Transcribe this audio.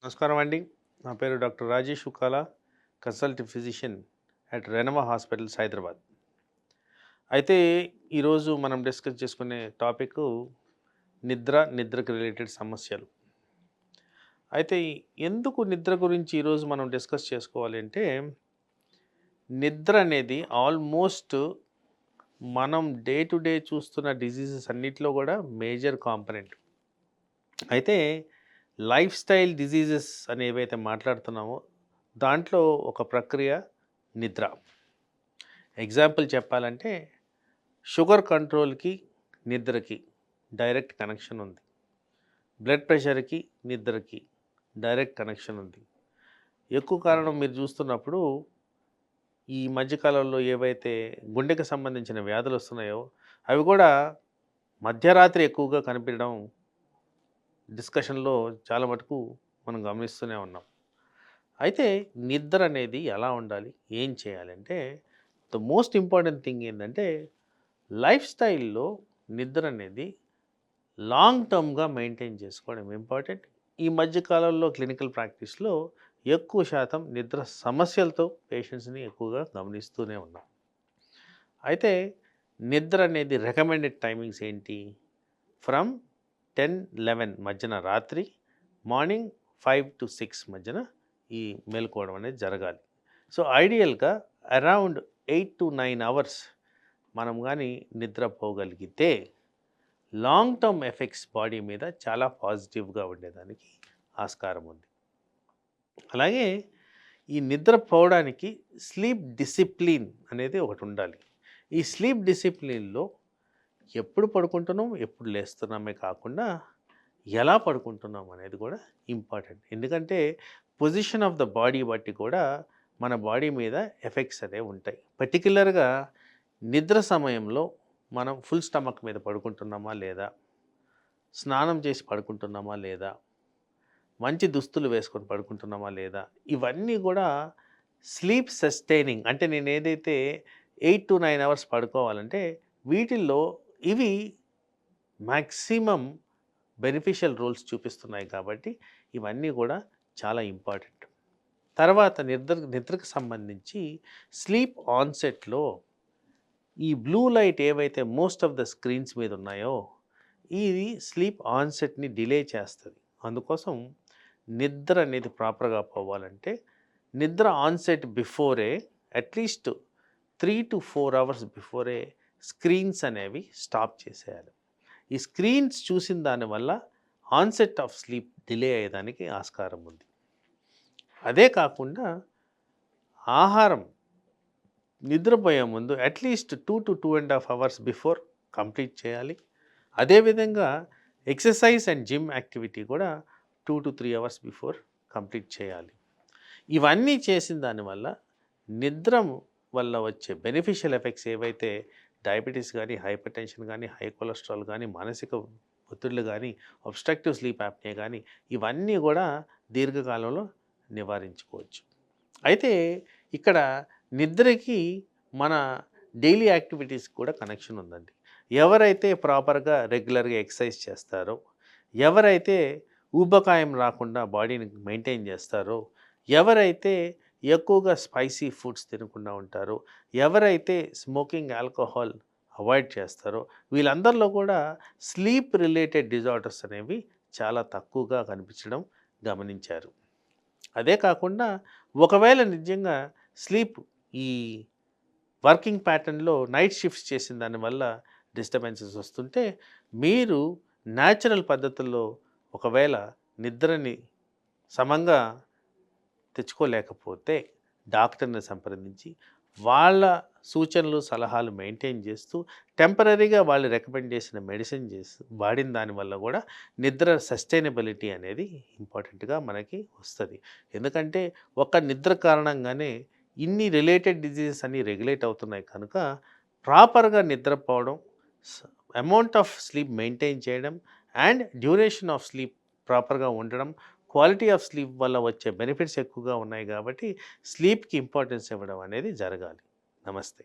నమస్కారం అండి. నా పేరు doctor Rajesh Ukkala, consultant physician at Renama hospitals Hyderabad. అయితే ఈరోజు మనం డిస్కస్ చేసుకునే టాపిక్ నిద్రకు రిలేటెడ్ సమస్యలు. అయితే ఎందుకు నిద్ర గురించి ఈరోజు మనం డిస్కస్ చేసుకోవాలి అంటే, నిద్ర అనేది ఆల్మోస్ట్ మనం డే టు డే చూస్తున్న డిసీజెస్ అన్నిటిలో కూడా మేజర్ కాంపనెంట్. అయితే లైఫ్ స్టైల్ డిసీజెస్ అని ఏవైతే మాట్లాడుతున్నామో దాంట్లో ఒక ప్రక్రియ నిద్ర. ఎగ్జాంపుల్ చెప్పాలంటే షుగర్ కంట్రోల్కి నిద్రకి డైరెక్ట్ కనెక్షన్ ఉంది. బ్లడ్ ప్రెషర్కి నిద్రకి డైరెక్ట్ కనెక్షన్ ఉంది. ఎక్కువ కారణం మీరు చూస్తున్నప్పుడు ఈ మధ్యకాలంలో ఏవైతే గుండెకి సంబంధించిన వ్యాధులు వస్తున్నాయో అవి కూడా మధ్యరాత్రి ఎక్కువగా కనిపించడం డిస్కషన్లో చాలా మటుకు మనం గమనిస్తూనే ఉన్నాం. అయితే నిద్ర అనేది ఎలా ఉండాలి, ఏం చేయాలంటే ద మోస్ట్ ఇంపార్టెంట్ థింగ్ ఏంటంటే లైఫ్ స్టైల్లో నిద్ర అనేది లాంగ్ టర్మ్గా మెయింటైన్ చేసుకోవడం ఇంపార్టెంట్. ఈ మధ్యకాలంలో క్లినికల్ ప్రాక్టీస్లో ఎక్కువ శాతం నిద్ర సమస్యలతో పేషెంట్స్ని ఎక్కువగా గమనిస్తూనే ఉన్నాం. అయితే నిద్ర అనేది రికమెండెడ్ టైమింగ్స్ ఏంటి? ఫ్రమ్ 10-11 మధ్యన రాత్రి, మార్నింగ్ 5-6 మధ్యన ఈ మేలుకోవడం అనేది జరగాలి. సో ఐడియల్గా అరౌండ్ 8-9 అవర్స్ మనం కానీ నిద్రపోగలిగితే లాంగ్ టర్మ్ ఎఫెక్ట్స్ బాడీ మీద చాలా పాజిటివ్గా ఉండేదానికి ఆస్కారం ఉంది. అలాగే ఈ నిద్రపోవడానికి స్లీప్ డిసిప్లిన్ అనేది ఒకటి ఉండాలి. ఈ స్లీప్ డిసిప్లిన్లో ఎప్పుడు పడుకుంటున్నాం, ఎప్పుడు లేస్తున్నామే కాకుండా ఎలా పడుకుంటున్నాం అనేది కూడా ఇంపార్టెంట్. ఎందుకంటే పొజిషన్ ఆఫ్ ద బాడీ బట్టి కూడా మన బాడీ మీద ఎఫెక్ట్స్ అనేవి ఉంటాయి. పర్టిక్యులర్గా నిద్ర సమయంలో మనం ఫుల్ స్టమక్ మీద పడుకుంటున్నామా లేదా, స్నానం చేసి పడుకుంటున్నామా లేదా, మంచి దుస్తులు వేసుకొని పడుకుంటున్నామా లేదా, ఇవన్నీ కూడా స్లీప్ సస్టైనింగ్ అంటే నేను ఏదైతే 8-9 అవర్స్ పడుకోవాలంటే వీటిల్లో ఇవి మ్యాక్సిమం బెనిఫిషియల్ రోల్స్ చూపిస్తున్నాయి కాబట్టి ఇవన్నీ కూడా చాలా ఇంపార్టెంట్. తర్వాత నిద్రకు సంబంధించి స్లీప్ ఆన్సెట్లో ఈ బ్లూ లైట్ ఏవైతే మోస్ట్ ఆఫ్ ద స్క్రీన్స్ మీద ఉన్నాయో ఇది స్లీప్ ఆన్సెట్ని డిలే చేస్తుంది. అందుకోసం నిద్ర అనేది ప్రాపర్గా పోవాలంటే నిద్ర onset before at least 3-4 hours before screens అనేవి స్టాప్ చేసేయాలి. ఈ స్క్రీన్స్ చూసిన దానివల్ల ఆన్సెట్ ఆఫ్ స్లీప్ డిలే అయ్యేదానికి ఆస్కారం ఉంది. అదే కాకుండా ఆహారం నిద్రపోయే ముందు అట్లీస్ట్ 2-2.5 అవర్స్ బిఫోర్ కంప్లీట్ చేయాలి. అదేవిధంగా ఎక్సర్సైజ్ అండ్ జిమ్ యాక్టివిటీ కూడా 2-3 అవర్స్ బిఫోర్ కంప్లీట్ చేయాలి. ఇవన్నీ చేసిన దానివల్ల నిద్ర వల్ల వచ్చే బెనిఫిషియల్ ఎఫెక్ట్స్ ఏవైతే డయాబెటీస్ కానీ, హైపర్ టెన్షన్ కానీ, హై కొలెస్ట్రాల్ కానీ, మానసిక ఒత్తిళ్ళు కానీ, అబ్స్ట్రక్టివ్ స్లీప్ యాప్నియా కానీ ఇవన్నీ కూడా దీర్ఘకాలంలో నివారించుకోవచ్చు. అయితే ఇక్కడ నిద్రకి మన డైలీ యాక్టివిటీస్ కూడా కనెక్షన్ ఉందండి. ఎవరైతే ప్రాపర్గా రెగ్యులర్గా ఎక్సర్సైజ్ చేస్తారో, ఎవరైతే ఊబకాయం రాకుండా బాడీని మెయింటైన్ చేస్తారో, ఎవరైతే ఎక్కువగా స్పైసీ ఫుడ్స్ తినకుండా ఉంటారో, ఎవరైతే స్మోకింగ్, ఆల్కహాల్ అవాయిడ్ చేస్తారో వీళ్ళందరిలో కూడా స్లీప్ రిలేటెడ్ డిజార్డర్స్ అనేవి చాలా తక్కువగా కనిపించడం గమనించారు. అదే కాకుండా ఒకవేళ నిజంగా స్లీప్ ఈ వర్కింగ్ ప్యాటర్న్లో నైట్ షిఫ్ట్స్ చేసిన దానివల్ల డిస్టర్బెన్సెస్ వస్తుంటే మీరు న్యాచురల్ పద్ధతుల్లో ఒకవేళ నిద్రని సమంగా తెచ్చుకోలేకపోతే డాక్టర్ని సంప్రదించి వాళ్ళ సూచనలు సలహాలు మెయింటైన్ చేస్తూ టెంపరీగా వాళ్ళు రికమెండ్ చేసిన మెడిసిన్ చేసి వాడిన దానివల్ల కూడా నిద్ర సస్టైనబిలిటీ అనేది ఇంపార్టెంట్గా మనకి వస్తుంది. ఎందుకంటే ఒక నిద్ర కారణంగానే ఇన్ని రిలేటెడ్ డిజీజెస్ అన్నీ రెగ్యులేట్ అవుతున్నాయి కనుక ప్రాపర్గా నిద్రపోవడం, అమౌంట్ ఆఫ్ స్లీప్ మెయింటైన్ చేయడం అండ్ డ్యూరేషన్ ఆఫ్ స్లీప్ ప్రాపర్గా ఉండడం, క్వాలిటీ ఆఫ్ స్లీప్ వల్ల వచ్చే బెనిఫిట్స్ ఎక్కువగా ఉన్నాయి కాబట్టి స్లీప్కి ఇంపార్టెన్స్ ఇవ్వడం అనేది జరగాలి. నమస్తే.